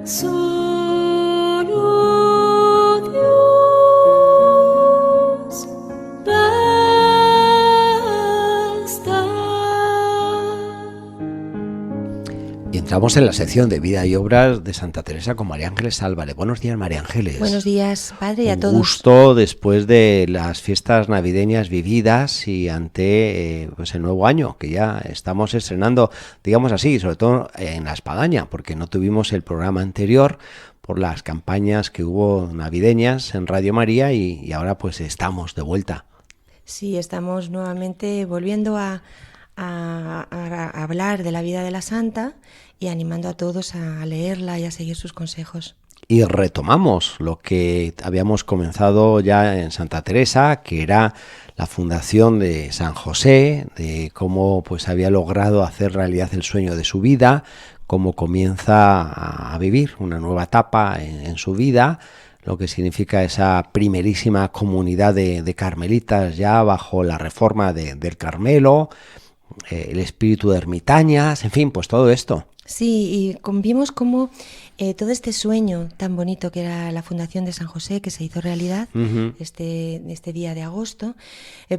Solo Dios basta. Y entramos en la sección de vida y obras de Santa Teresa con María Ángeles Álvarez. Buenos días, María Ángeles. Buenos días, padre, y a todos. Un gusto después de las fiestas navideñas vividas y ante pues el nuevo año, que ya estamos estrenando, digamos así, sobre todo en La Espadaña, porque no tuvimos el programa anterior por las campañas que hubo navideñas en Radio María y ahora pues estamos de vuelta. Sí, estamos nuevamente volviendo a hablar de la vida de la Santa y animando a todos a leerla y a seguir sus consejos. Y retomamos lo que habíamos comenzado ya en Santa Teresa, que era la fundación de San José, de cómo pues había logrado hacer realidad el sueño de su vida, cómo comienza a vivir una nueva etapa en su vida, lo que significa esa primerísima comunidad de carmelitas ya bajo la reforma del Carmelo, el espíritu de ermitañas, en fin, pues todo esto. Sí, y vimos cómo todo este sueño tan bonito que era la fundación de San José, que se hizo realidad este día de agosto,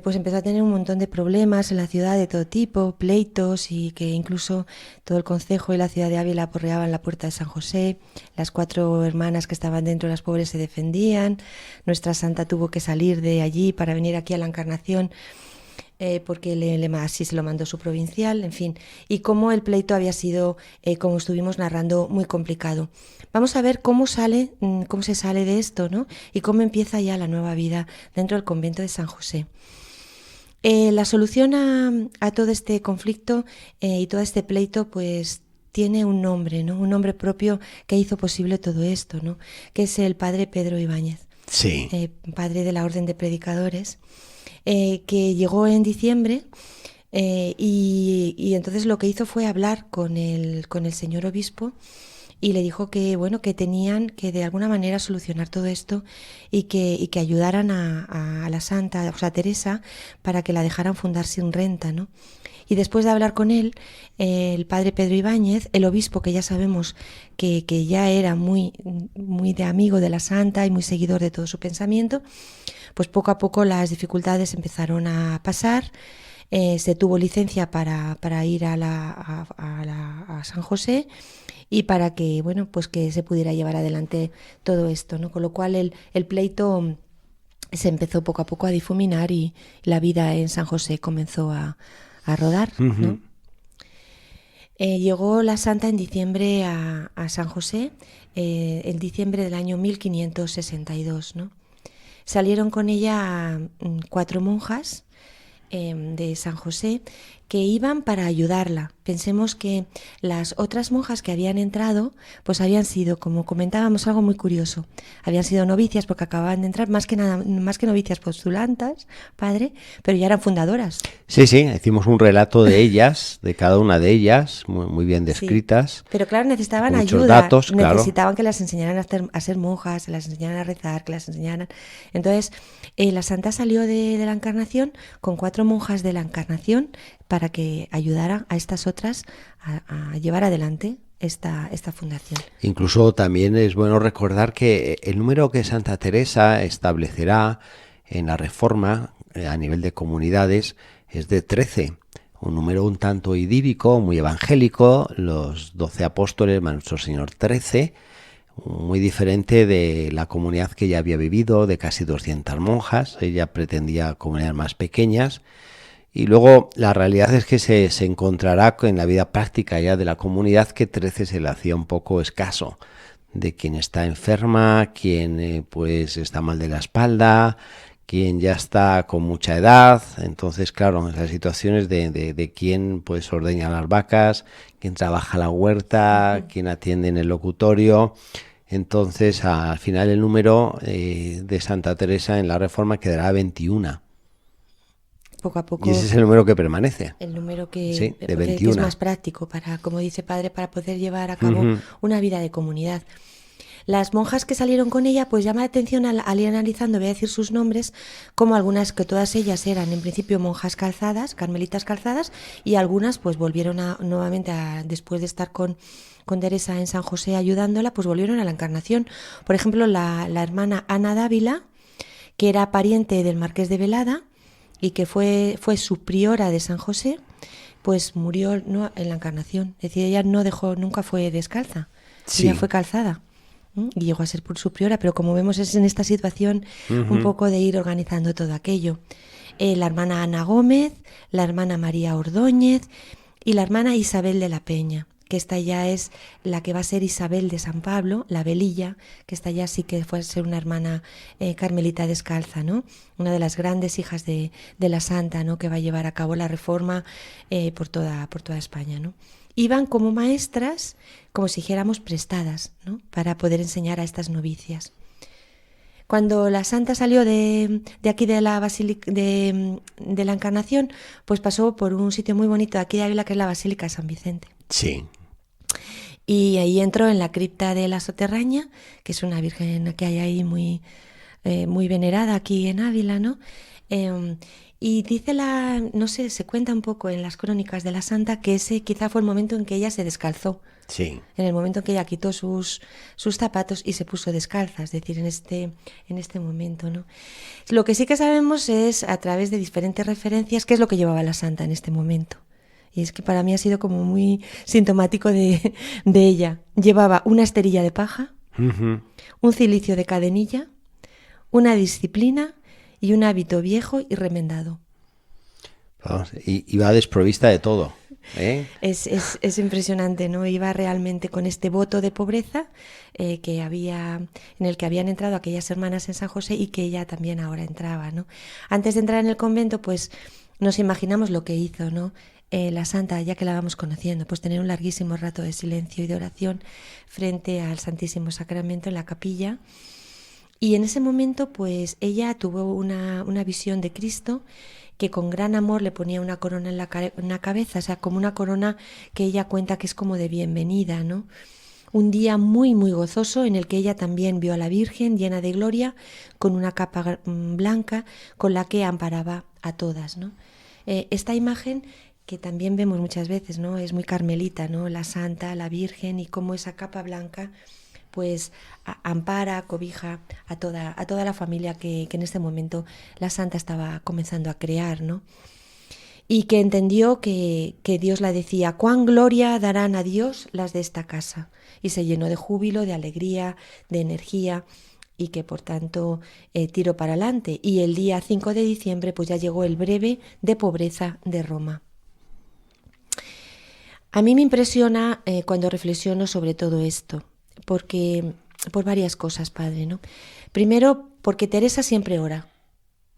pues empezó a tener un montón de problemas en la ciudad de todo tipo, pleitos, y que incluso todo el concejo y la ciudad de Ávila aporreaban la puerta de San José. Las 4 hermanas que estaban dentro, las pobres, se defendían. Nuestra santa tuvo que salir de allí para venir aquí a la Encarnación, porque así se lo mandó su provincial, en fin, y cómo el pleito había sido, como estuvimos narrando, muy complicado. Vamos a ver cómo se sale de esto, ¿no? Y cómo empieza ya la nueva vida dentro del convento de San José. La solución a todo este conflicto y todo este pleito, pues tiene un nombre, ¿no? Un nombre propio que hizo posible todo esto, ¿no? Que es el padre Pedro Ibáñez, sí. Padre de la Orden de Predicadores, que llegó en diciembre y entonces lo que hizo fue hablar con el señor obispo y le dijo que bueno, que tenían que de alguna manera solucionar todo esto y que ayudaran a la santa, o sea, a Teresa, para que la dejaran fundar sin renta, ¿no? Y después de hablar con él, el padre Pedro Ibáñez, el obispo, que ya sabemos que ya era muy, muy de amigo de la santa y muy seguidor de todo su pensamiento, pues poco a poco las dificultades empezaron a pasar. Se tuvo licencia para ir a San José y para que, bueno, pues que se pudiera llevar adelante todo esto, ¿no? Con lo cual el pleito se empezó poco a poco a difuminar y la vida en San José comenzó a rodar, ¿no? Llegó la santa en diciembre a San José, en diciembre del año 1562, ¿no? Salieron con ella 4 monjas de San José que iban para ayudarla. Pensemos que las otras monjas que habían entrado pues habían sido, como comentábamos, algo muy curioso. Habían sido novicias porque acababan de entrar, más que novicias, postulantas, padre, pero ya eran fundadoras. Sí, Hicimos un relato de ellas, de cada una de ellas, muy bien descritas. Sí, pero claro, necesitaban ayuda, datos, claro. necesitaban que las enseñaran a ser monjas, que las enseñaran a rezar, que las enseñaran. Entonces, la santa salió de la Encarnación con 4 monjas de la Encarnación para que ayudaran a estas otras a llevar adelante esta fundación. Incluso también es bueno recordar que el número que Santa Teresa establecerá en la Reforma a nivel de comunidades es de 13, un número un tanto idílico, muy evangélico, los 12 apóstoles, nuestro Señor 13, muy diferente de la comunidad que ella había vivido, de casi 200 monjas. Ella pretendía comunidades más pequeñas. Y luego la realidad es que se encontrará en la vida práctica ya de la comunidad que 13 se le hacía un poco escaso, de quien está enferma, quien pues está mal de la espalda, quien ya está con mucha edad. Entonces, claro, las situaciones de quien pues ordeña las vacas, quien trabaja la huerta, quien atiende en el locutorio. Entonces, al final el número de Santa Teresa en la Reforma quedará 21. Poco a poco. Y ese es el número que permanece. El número que, sí, de 21. Que es más práctico para, como dice padre, para poder llevar a cabo una vida de comunidad. Las monjas que salieron con ella, pues llama la atención al ir analizando, voy a decir sus nombres, como algunas, que todas ellas eran en principio monjas calzadas, carmelitas calzadas, y algunas pues volvieron nuevamente después de estar con Teresa en San José ayudándola, pues volvieron a la Encarnación. Por ejemplo, la hermana Ana Dávila, que era pariente del Marqués de Velada y que fue su priora de San José, pues murió en la Encarnación. Es decir, ella nunca fue descalza, Sí. ella fue calzada. Y llegó a ser por su priora, pero como vemos es en esta situación un poco de ir organizando todo aquello. La hermana Ana Gómez, la hermana María Ordóñez y la hermana Isabel de la Peña, que esta ya es la que va a ser Isabel de San Pablo, la velilla, que esta ya sí que fue a ser una hermana carmelita descalza, ¿no? Una de las grandes hijas de la santa, ¿no? Que va a llevar a cabo la reforma por toda España, ¿no? Iban como maestras, como si dijéramos prestadas, ¿no? Para poder enseñar a estas novicias. Cuando la santa salió de aquí de la Basílica de la Encarnación, pues pasó por un sitio muy bonito de aquí de Ávila, que es la Basílica de San Vicente. Sí. Y ahí entró en la cripta de la Soterraña, que es una virgen que hay ahí muy venerada aquí en Ávila, ¿no? Y dice no sé, se cuenta un poco en las crónicas de la santa que ese quizá fue el momento en que ella se descalzó. Sí. En el momento en que ella quitó sus zapatos y se puso descalza, es decir, en este momento, ¿no? Lo que sí que sabemos es, a través de diferentes referencias, qué es lo que llevaba la santa en este momento. Y es que para mí ha sido como muy sintomático de ella. Llevaba una esterilla de paja, un cilicio de cadenilla, una disciplina y un hábito viejo y remendado. Vamos, y va desprovista de todo, ¿eh? Es impresionante, ¿no? Iba realmente con este voto de pobreza en el que habían entrado aquellas hermanas en San José y que ella también ahora entraba, ¿no? Antes de entrar en el convento, pues nos imaginamos lo que hizo, ¿no? La santa, ya que la vamos conociendo, pues tener un larguísimo rato de silencio y de oración frente al Santísimo Sacramento en la capilla. Y en ese momento, pues ella tuvo una visión de Cristo que con gran amor le ponía una corona en la cabeza, o sea, como una corona que ella cuenta que es como de bienvenida, ¿no? Un día muy, muy gozoso en el que ella también vio a la Virgen llena de gloria, con una capa blanca con la que amparaba a todas, ¿no? Esta imagen que también vemos muchas veces, ¿no? Es muy carmelita, ¿no? La santa, la Virgen, y cómo esa capa blanca pues ampara, cobija a toda la familia que en este momento la santa estaba comenzando a crear, ¿no? Y que entendió que Dios la decía: cuán gloria darán a Dios las de esta casa, y se llenó de júbilo, de alegría, de energía, y que por tanto tiró para adelante. Y el día 5 de diciembre pues ya llegó el breve de pobreza de Roma. A mí me impresiona cuando reflexiono sobre todo esto, porque por varias cosas, padre, ¿no? Primero, porque Teresa siempre ora,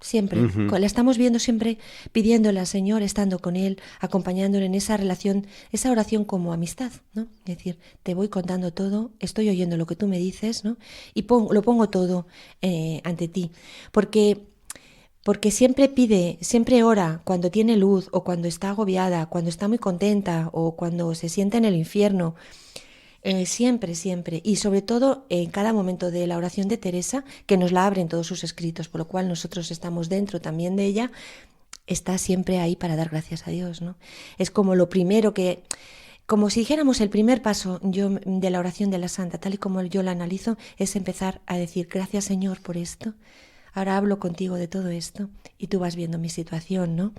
siempre. La estamos viendo siempre pidiéndole al Señor, estando con Él, acompañándole en esa relación, esa oración como amistad, ¿no? Es decir, te voy contando todo, estoy oyendo lo que tú me dices, ¿no? Y lo pongo todo ante ti, porque siempre pide, siempre ora cuando tiene luz, o cuando está agobiada, cuando está muy contenta, o cuando se sienta en el infierno. Siempre, y sobre todo en cada momento de la oración de Teresa, que nos la abre en todos sus escritos, por lo cual nosotros estamos dentro también de ella, está siempre ahí para dar gracias a Dios, ¿no? Es como lo primero como si dijéramos el primer paso de la oración de la santa, tal y como yo la analizo, es empezar a decir: gracias, Señor, por esto. Ahora hablo contigo de todo esto y tú vas viendo mi situación, ¿no?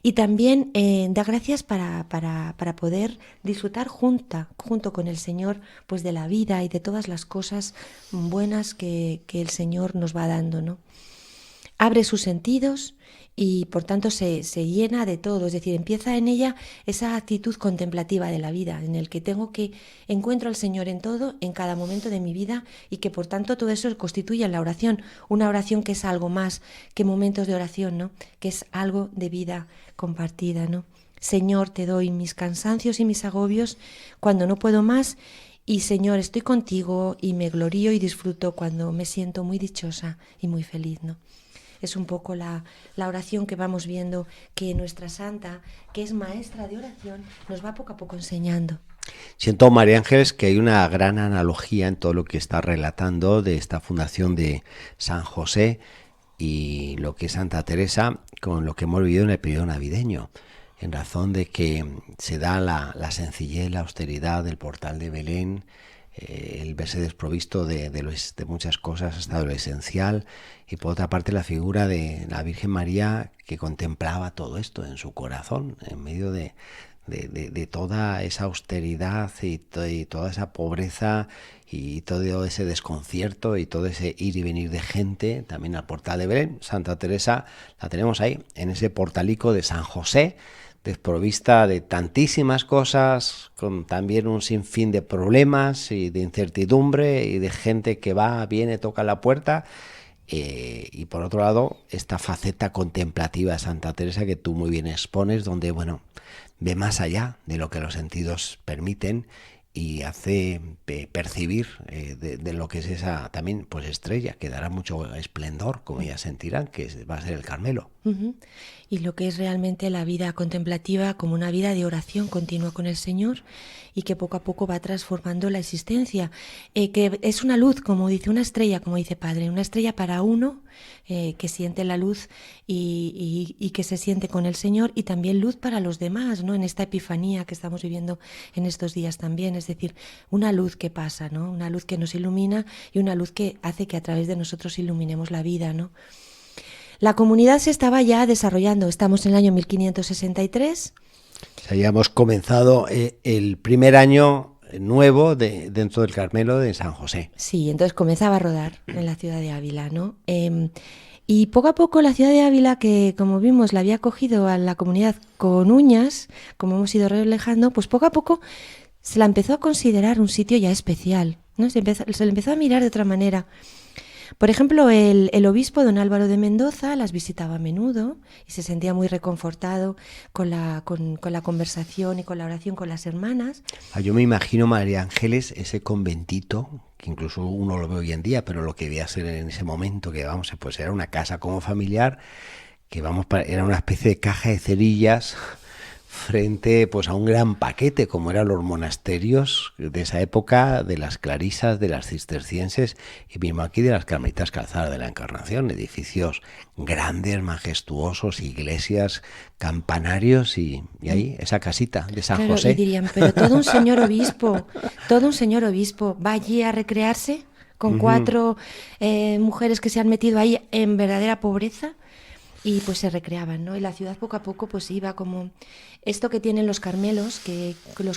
Y también da gracias para poder disfrutar junto con el Señor, pues de la vida y de todas las cosas buenas que el Señor nos va dando, ¿no? Abre sus sentidos y por tanto se llena de todo, es decir, empieza en ella esa actitud contemplativa de la vida, en el que encuentro al Señor en todo, en cada momento de mi vida, y que por tanto todo eso constituye la oración, una oración que es algo más que momentos de oración, ¿no? Que es algo de vida compartida, ¿no? Señor, te doy mis cansancios y mis agobios cuando no puedo más, y Señor, estoy contigo y me glorío y disfruto cuando me siento muy dichosa y muy feliz, ¿no? Es un poco la oración que vamos viendo que nuestra santa, que es maestra de oración, nos va poco a poco enseñando. Siento, María Ángeles, que hay una gran analogía en todo lo que está relatando de esta fundación de San José y lo que es Santa Teresa con lo que hemos vivido en el periodo navideño, en razón de que se da la sencillez, la austeridad del portal de Belén, el verse desprovisto de muchas cosas hasta lo esencial, y por otra parte la figura de la Virgen María que contemplaba todo esto en su corazón, en medio de toda esa austeridad y toda esa pobreza y todo ese desconcierto y todo ese ir y venir de gente, también al portal de Belén. Santa Teresa la tenemos ahí, en ese portalico de San José, desprovista de tantísimas cosas, con también un sinfín de problemas y de incertidumbre y de gente que va, viene, toca la puerta. Y por otro lado, esta faceta contemplativa de Santa Teresa que tú muy bien expones, donde, bueno, ve más allá de lo que los sentidos permiten y hace percibir de lo que es esa también pues estrella, que dará mucho esplendor, como ya sentirán, que va a ser el Carmelo. Uh-huh. Y lo que es realmente la vida contemplativa como una vida de oración continua con el Señor y que poco a poco va transformando la existencia, que es una luz, como dice, una estrella, como dice Padre, una estrella para uno que siente la luz y que se siente con el Señor, y también luz para los demás, ¿no? En esta epifanía que estamos viviendo en estos días también, es decir, una luz que pasa, ¿no? Una luz que nos ilumina y una luz que hace que a través de nosotros iluminemos la vida, ¿no? La comunidad se estaba ya desarrollando, estamos en el año 1563. O sea, ya hemos comenzado el primer año nuevo dentro del Carmelo de San José. Sí, entonces comenzaba a rodar en la ciudad de Ávila, ¿no? Y poco a poco la ciudad de Ávila, que como vimos la había acogido a la comunidad con uñas, como hemos ido reflejando, pues poco a poco se la empezó a considerar un sitio ya especial, ¿no? Se le empezó a mirar de otra manera. Por ejemplo, el obispo don Álvaro de Mendoza las visitaba a menudo y se sentía muy reconfortado con la conversación y con la oración con las hermanas. Yo me imagino, María Ángeles, ese conventito, que incluso uno lo ve hoy en día, pero lo que debía ser en ese momento, que vamos, pues era una casa como familiar, que era una especie de caja de cerillas frente pues a un gran paquete como eran los monasterios de esa época, de las clarisas, de las cistercienses y mismo aquí de las carmelitas Calzada de la Encarnación, edificios grandes, majestuosos, iglesias, campanarios y ahí esa casita de San José. Y dirían, pero todo un señor obispo va allí a recrearse con 4 mujeres que se han metido ahí en verdadera pobreza. Y pues se recreaban, ¿no? Y la ciudad poco a poco pues iba como esto que tienen los Carmelos,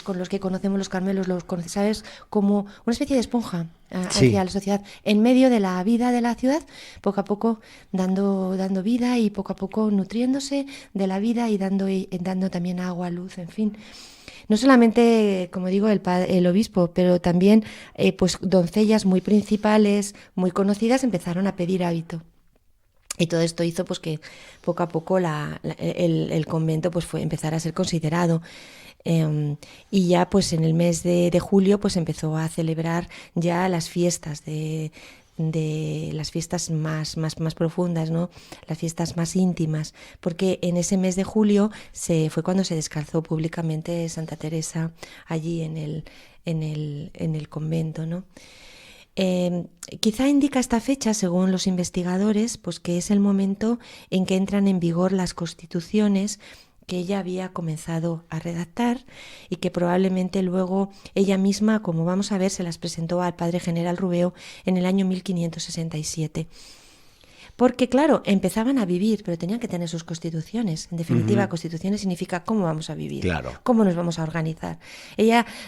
con los que conocemos los Carmelos, ¿sabes? Como una especie de esponja hacia la sociedad, en medio de la vida de la ciudad, poco a poco dando vida y poco a poco nutriéndose de la vida y dando también agua, luz, en fin. No solamente, como digo, el obispo, pero también pues doncellas muy principales, muy conocidas, empezaron a pedir hábito. Y todo esto hizo pues que poco a poco el convento pues fue empezar a ser considerado. Y ya pues en el mes de julio pues empezó a celebrar ya las fiestas de las fiestas más profundas, ¿no? Las fiestas más íntimas, porque en ese mes de julio fue cuando se descalzó públicamente Santa Teresa allí en el convento, ¿no? Quizá indica esta fecha, según los investigadores, pues que es el momento en que entran en vigor las constituciones que ella había comenzado a redactar y que probablemente luego ella misma, como vamos a ver, se las presentó al padre general Rubeo en el año 1567. Porque, claro, empezaban a vivir, pero tenían que tener sus constituciones. En definitiva, constituciones significa cómo vamos a vivir, cómo nos vamos a organizar.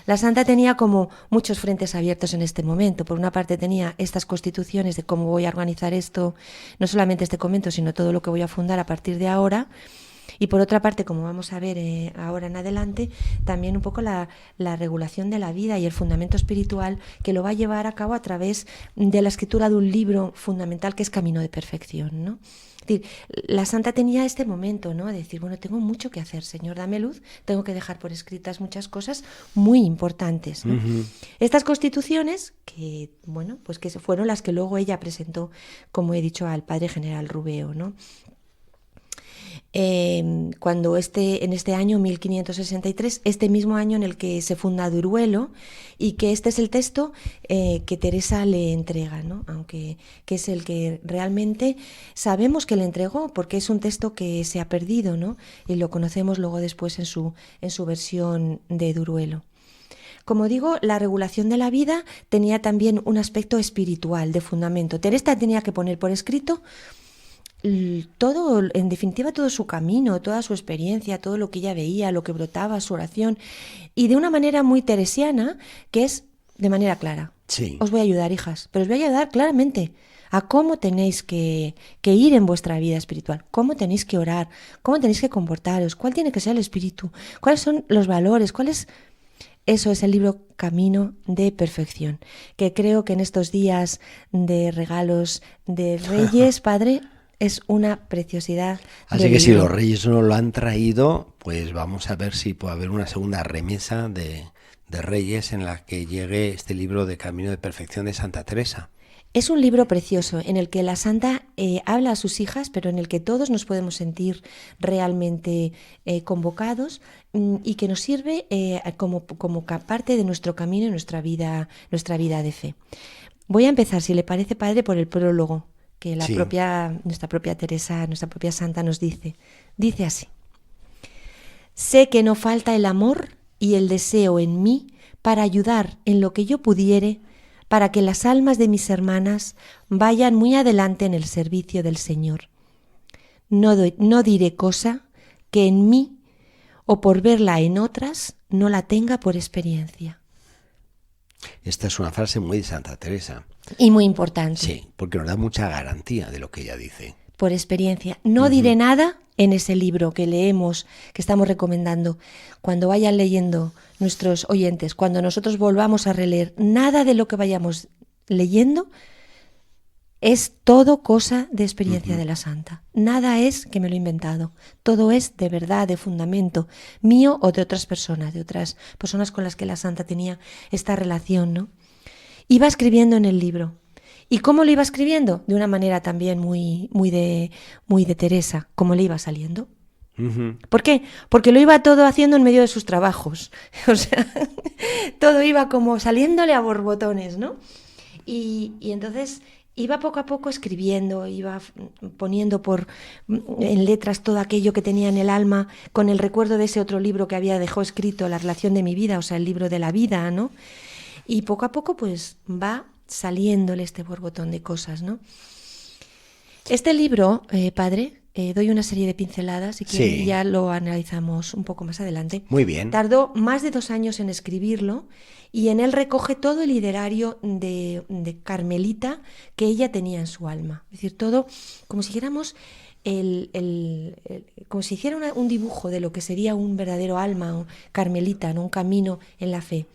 La santa tenía como muchos frentes abiertos en este momento. Por una parte tenía estas constituciones de cómo voy a organizar esto, no solamente este convento, sino todo lo que voy a fundar a partir de ahora. Y por otra parte, como vamos a ver ahora en adelante, también un poco la regulación de la vida y el fundamento espiritual que lo va a llevar a cabo a través de la escritura de un libro fundamental que es Camino de Perfección, ¿no? Es decir, la santa tenía este momento, ¿no? De decir, bueno, tengo mucho que hacer, Señor, dame luz, tengo que dejar por escritas muchas cosas muy importantes, ¿no? Estas constituciones que, bueno, pues que fueron las que luego ella presentó, como he dicho, al padre general Rubeo, ¿no? cuando en este año 1563, este mismo año en el que se funda Duruelo, y que este es el texto que Teresa le entrega, ¿no? Aunque que es el que realmente sabemos que le entregó, porque es un texto que se ha perdido, ¿no? Y lo conocemos luego después en su versión de Duruelo. Como digo, la regulación de la vida tenía también un aspecto espiritual, de fundamento. Teresa tenía que poner por escrito todo, en definitiva, todo su camino, toda su experiencia, todo lo que ella veía, lo que brotaba, su oración, y de una manera muy teresiana, que es de manera clara. Sí. Os voy a ayudar, hijas, pero os voy a ayudar claramente a cómo tenéis que ir en vuestra vida espiritual, cómo tenéis que orar, cómo tenéis que comportaros, cuál tiene que ser el espíritu, cuáles son los valores, Eso es el libro Camino de Perfección, que creo que en estos días de regalos de Reyes, Padre, es una preciosidad. Así que si los Reyes no lo han traído, pues vamos a ver si puede haber una segunda remesa de Reyes en la que llegue este libro de Camino de Perfección de Santa Teresa. Es un libro precioso en el que la santa habla a sus hijas, pero en el que todos nos podemos sentir realmente convocados, y que nos sirve como parte de nuestro camino y nuestra vida de fe. Voy a empezar, si le parece, Padre, por el prólogo que nuestra propia Teresa, nuestra propia santa nos dice. Dice así: sé que no falta el amor y el deseo en mí para ayudar en lo que yo pudiere, para que las almas de mis hermanas vayan muy adelante en el servicio del Señor. No diré cosa que en mí, o por verla en otras, no la tenga por experiencia. Esta es una frase muy de Santa Teresa. Y muy importante. Sí, porque nos da mucha garantía de lo que ella dice. Por experiencia. No diré nada en ese libro que leemos, que estamos recomendando. Cuando vayan leyendo nuestros oyentes, cuando nosotros volvamos a releer, nada de lo que vayamos leyendo es todo cosa de experiencia de la santa. Nada es que me lo he inventado. Todo es de verdad, de fundamento mío o de otras personas con las que la santa tenía esta relación, ¿no? Iba escribiendo en el libro. ¿Y cómo lo iba escribiendo? De una manera también muy de Teresa, como le iba saliendo. ¿Por qué? Porque lo iba todo haciendo en medio de sus trabajos. O sea, todo iba como saliéndole a borbotones, ¿no? Y entonces iba poco a poco escribiendo, iba poniendo en letras todo aquello que tenía en el alma, con el recuerdo de ese otro libro que había dejado escrito, La relación de mi vida, o sea, el libro de la vida, ¿no? Y poco a poco pues va saliéndole este borbotón de cosas, ¿no? Este libro, Padre, doy una serie de pinceladas y que ya lo analizamos un poco más adelante. Muy bien. Tardó más de 2 años en escribirlo, y en él recoge todo el ideario de Carmelita que ella tenía en su alma. Es decir, todo como si dijéramos como si hiciera un dibujo de lo que sería un verdadero alma carmelita, ¿no? Un camino en la fe.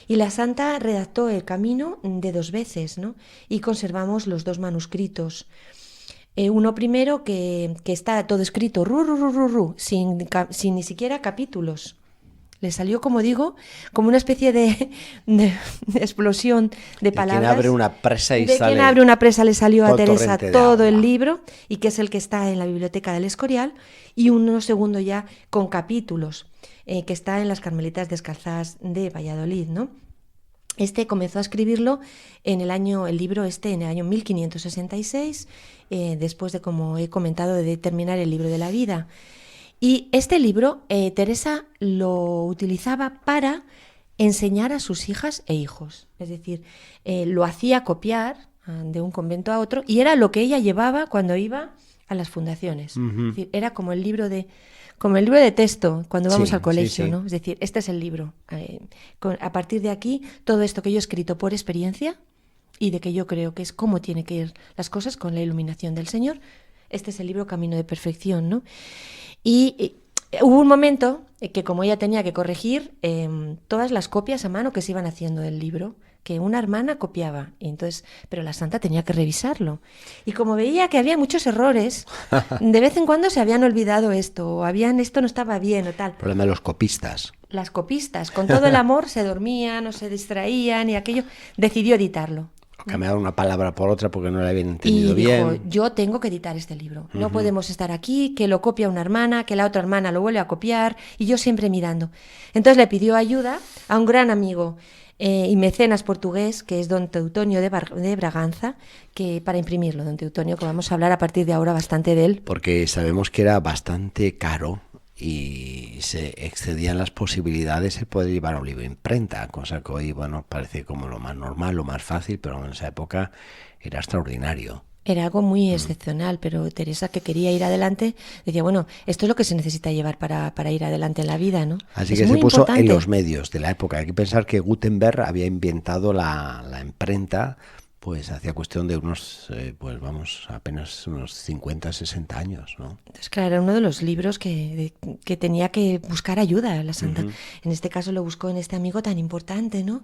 Y la santa redactó el camino de 2 veces, ¿no? Y conservamos los 2 manuscritos. Uno primero que está todo escrito sin ni siquiera capítulos. Le salió, como digo, como una especie de explosión de palabras. Quien abre una presa y sale. Quien abre una presa le salió a Teresa todo el libro, y que es el que está en la biblioteca del Escorial, y uno segundo ya con capítulos, que está en las Carmelitas Descalzas de Valladolid, ¿no? Comenzó a escribirlo en el año 1566, después de, como he comentado, de terminar el libro de la vida. Y este libro Teresa lo utilizaba para enseñar a sus hijas e hijos. Es decir, lo hacía copiar de un convento a otro, y era lo que ella llevaba cuando iba a las fundaciones. Es decir, era como el libro de texto cuando vamos al colegio, ¿no? Es decir, este es el libro. A partir de aquí, todo esto que yo he escrito por experiencia y de que yo creo que es cómo tiene que ir las cosas con la iluminación del Señor, este es el libro Camino de Perfección, ¿no? Y hubo un momento que, como ella tenía que corregir todas las copias a mano que se iban haciendo del libro, que una hermana copiaba, y entonces, pero la santa tenía que revisarlo. Y como veía que había muchos errores, de vez en cuando se habían olvidado esto, o esto no estaba bien o tal. El problema de los copistas. Las copistas, con todo el amor, se dormían o se distraían, y aquello decidió editarlo. cambiaron una palabra por otra porque no la habían entendido y dijo, bien. yo tengo que editar este libro. No podemos estar aquí, que lo copia una hermana, que la otra hermana lo vuelve a copiar, y yo siempre mirando. Entonces le pidió ayuda a un gran amigo y mecenas portugués, que es don Teutonio de Braganza, que para imprimirlo, don Teutonio, que vamos a hablar a partir de ahora bastante de él. Porque sabemos que era bastante caro y se excedían las posibilidades el poder llevar un libro imprenta, cosa que hoy, bueno, parece como lo más normal, lo más fácil, pero en esa época era extraordinario. Era algo muy excepcional, pero Teresa, que quería ir adelante, decía, bueno, esto es lo que se necesita llevar para ir adelante en la vida, ¿no? Así es que muy se puso importante. en los medios de la época. Hay que pensar que Gutenberg había inventado la imprenta pues hacía cuestión de unos, pues vamos, apenas unos 50, 60 años, ¿no? Entonces, claro, era uno de los libros que tenía que buscar ayuda la santa. En este caso lo buscó en este amigo tan importante, ¿no?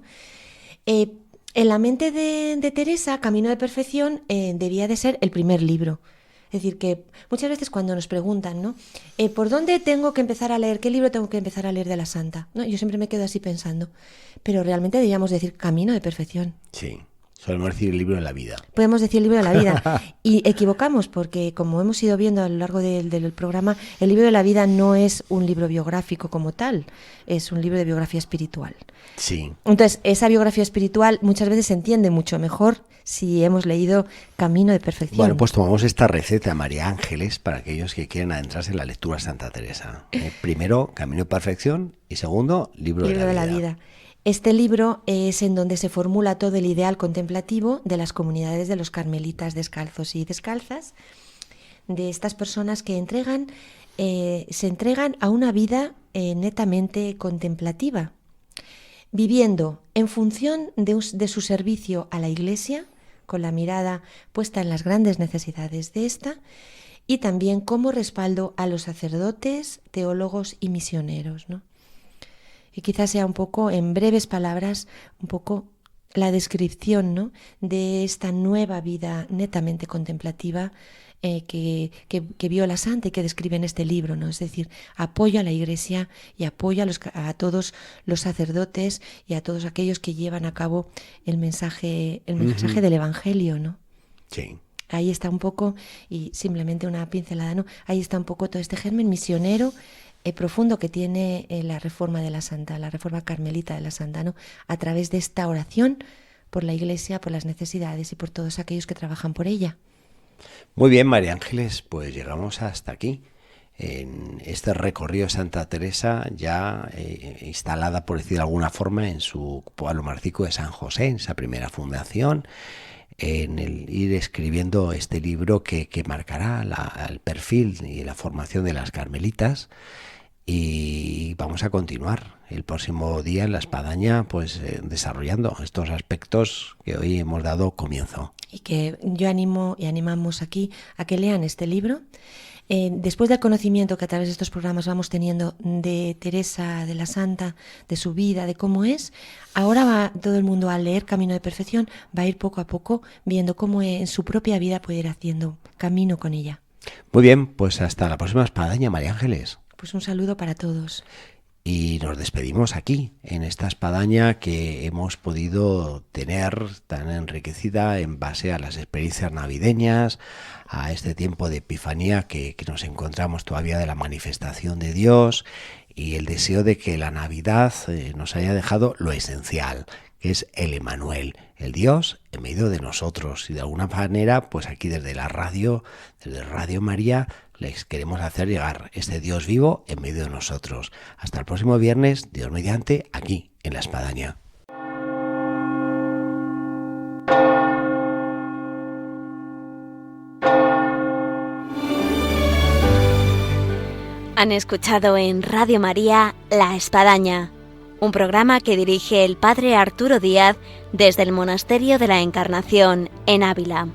En la mente de Teresa, Camino de Perfección debía de ser el primer libro. Es decir, que muchas veces cuando nos preguntan, ¿no? ¿Por dónde tengo que empezar a leer? ¿Qué libro tengo que empezar a leer de la santa? ¿No? Yo siempre me quedo así pensando. Pero realmente deberíamos decir Camino de Perfección. Sí. Solemos decir el libro de la vida. Podemos decir el libro de la vida. Y equivocamos porque, como hemos ido viendo a lo largo del programa, el libro de la vida no es un libro biográfico como tal, es un libro de biografía espiritual. Sí. Entonces, esa biografía espiritual muchas veces se entiende mucho mejor si hemos leído Camino de Perfección. Bueno, pues tomamos esta receta, María Ángeles, para aquellos que quieren adentrarse en la lectura de Santa Teresa. Primero, Camino de Perfección, y segundo, Libro de la vida. Este libro es en donde se formula todo el ideal contemplativo de las comunidades de los carmelitas descalzos y descalzas, de estas personas que se entregan a una vida netamente contemplativa, viviendo en función de su servicio a la Iglesia, con la mirada puesta en las grandes necesidades de esta, y también como respaldo a los sacerdotes, teólogos y misioneros, ¿no? Y quizás sea un poco, en breves palabras, un poco la descripción, ¿no?, de esta nueva vida netamente contemplativa que vio la santa y que describe en este libro, ¿no? Es decir, apoyo a la Iglesia y apoyo a todos los sacerdotes y a todos aquellos que llevan a cabo el mensaje del Evangelio, ¿no? Sí. Ahí está un poco, y simplemente una pincelada, ¿no? Ahí está un poco todo este germen misionero profundo que tiene la reforma de la santa, la reforma carmelita de la santa, ¿no? A través de esta oración por la Iglesia, por las necesidades y por todos aquellos que trabajan por ella. Muy bien, María Ángeles, pues llegamos hasta aquí, en este recorrido de Santa Teresa, ya instalada, por decir de alguna forma, en su pueblo marcico de San José, en esa primera fundación, en el ir escribiendo este libro que marcará el perfil y la formación de las carmelitas. Y vamos a continuar el próximo día en La Espadaña, pues desarrollando estos aspectos que hoy hemos dado comienzo. Y que yo animo y animamos aquí a que lean este libro. Después del conocimiento que a través de estos programas vamos teniendo de Teresa, de la Santa, de su vida, de cómo es, ahora va todo el mundo a leer Camino de Perfección, va a ir poco a poco viendo cómo en su propia vida puede ir haciendo camino con ella. Muy bien, pues hasta la próxima Espadaña, María Ángeles. Pues un saludo para todos. Y nos despedimos aquí, en esta espadaña que hemos podido tener tan enriquecida en base a las experiencias navideñas, a este tiempo de Epifanía que nos encontramos todavía de la manifestación de Dios y el deseo de que la Navidad nos haya dejado lo esencial, que es el Emmanuel, el Dios en medio de nosotros. Y de alguna manera, pues aquí desde la radio, desde Radio María, les queremos hacer llegar este Dios vivo en medio de nosotros. Hasta el próximo viernes, Dios mediante, aquí en La Espadaña. Han escuchado en Radio María La Espadaña, un programa que dirige el padre Arturo Díaz desde el Monasterio de la Encarnación en Ávila.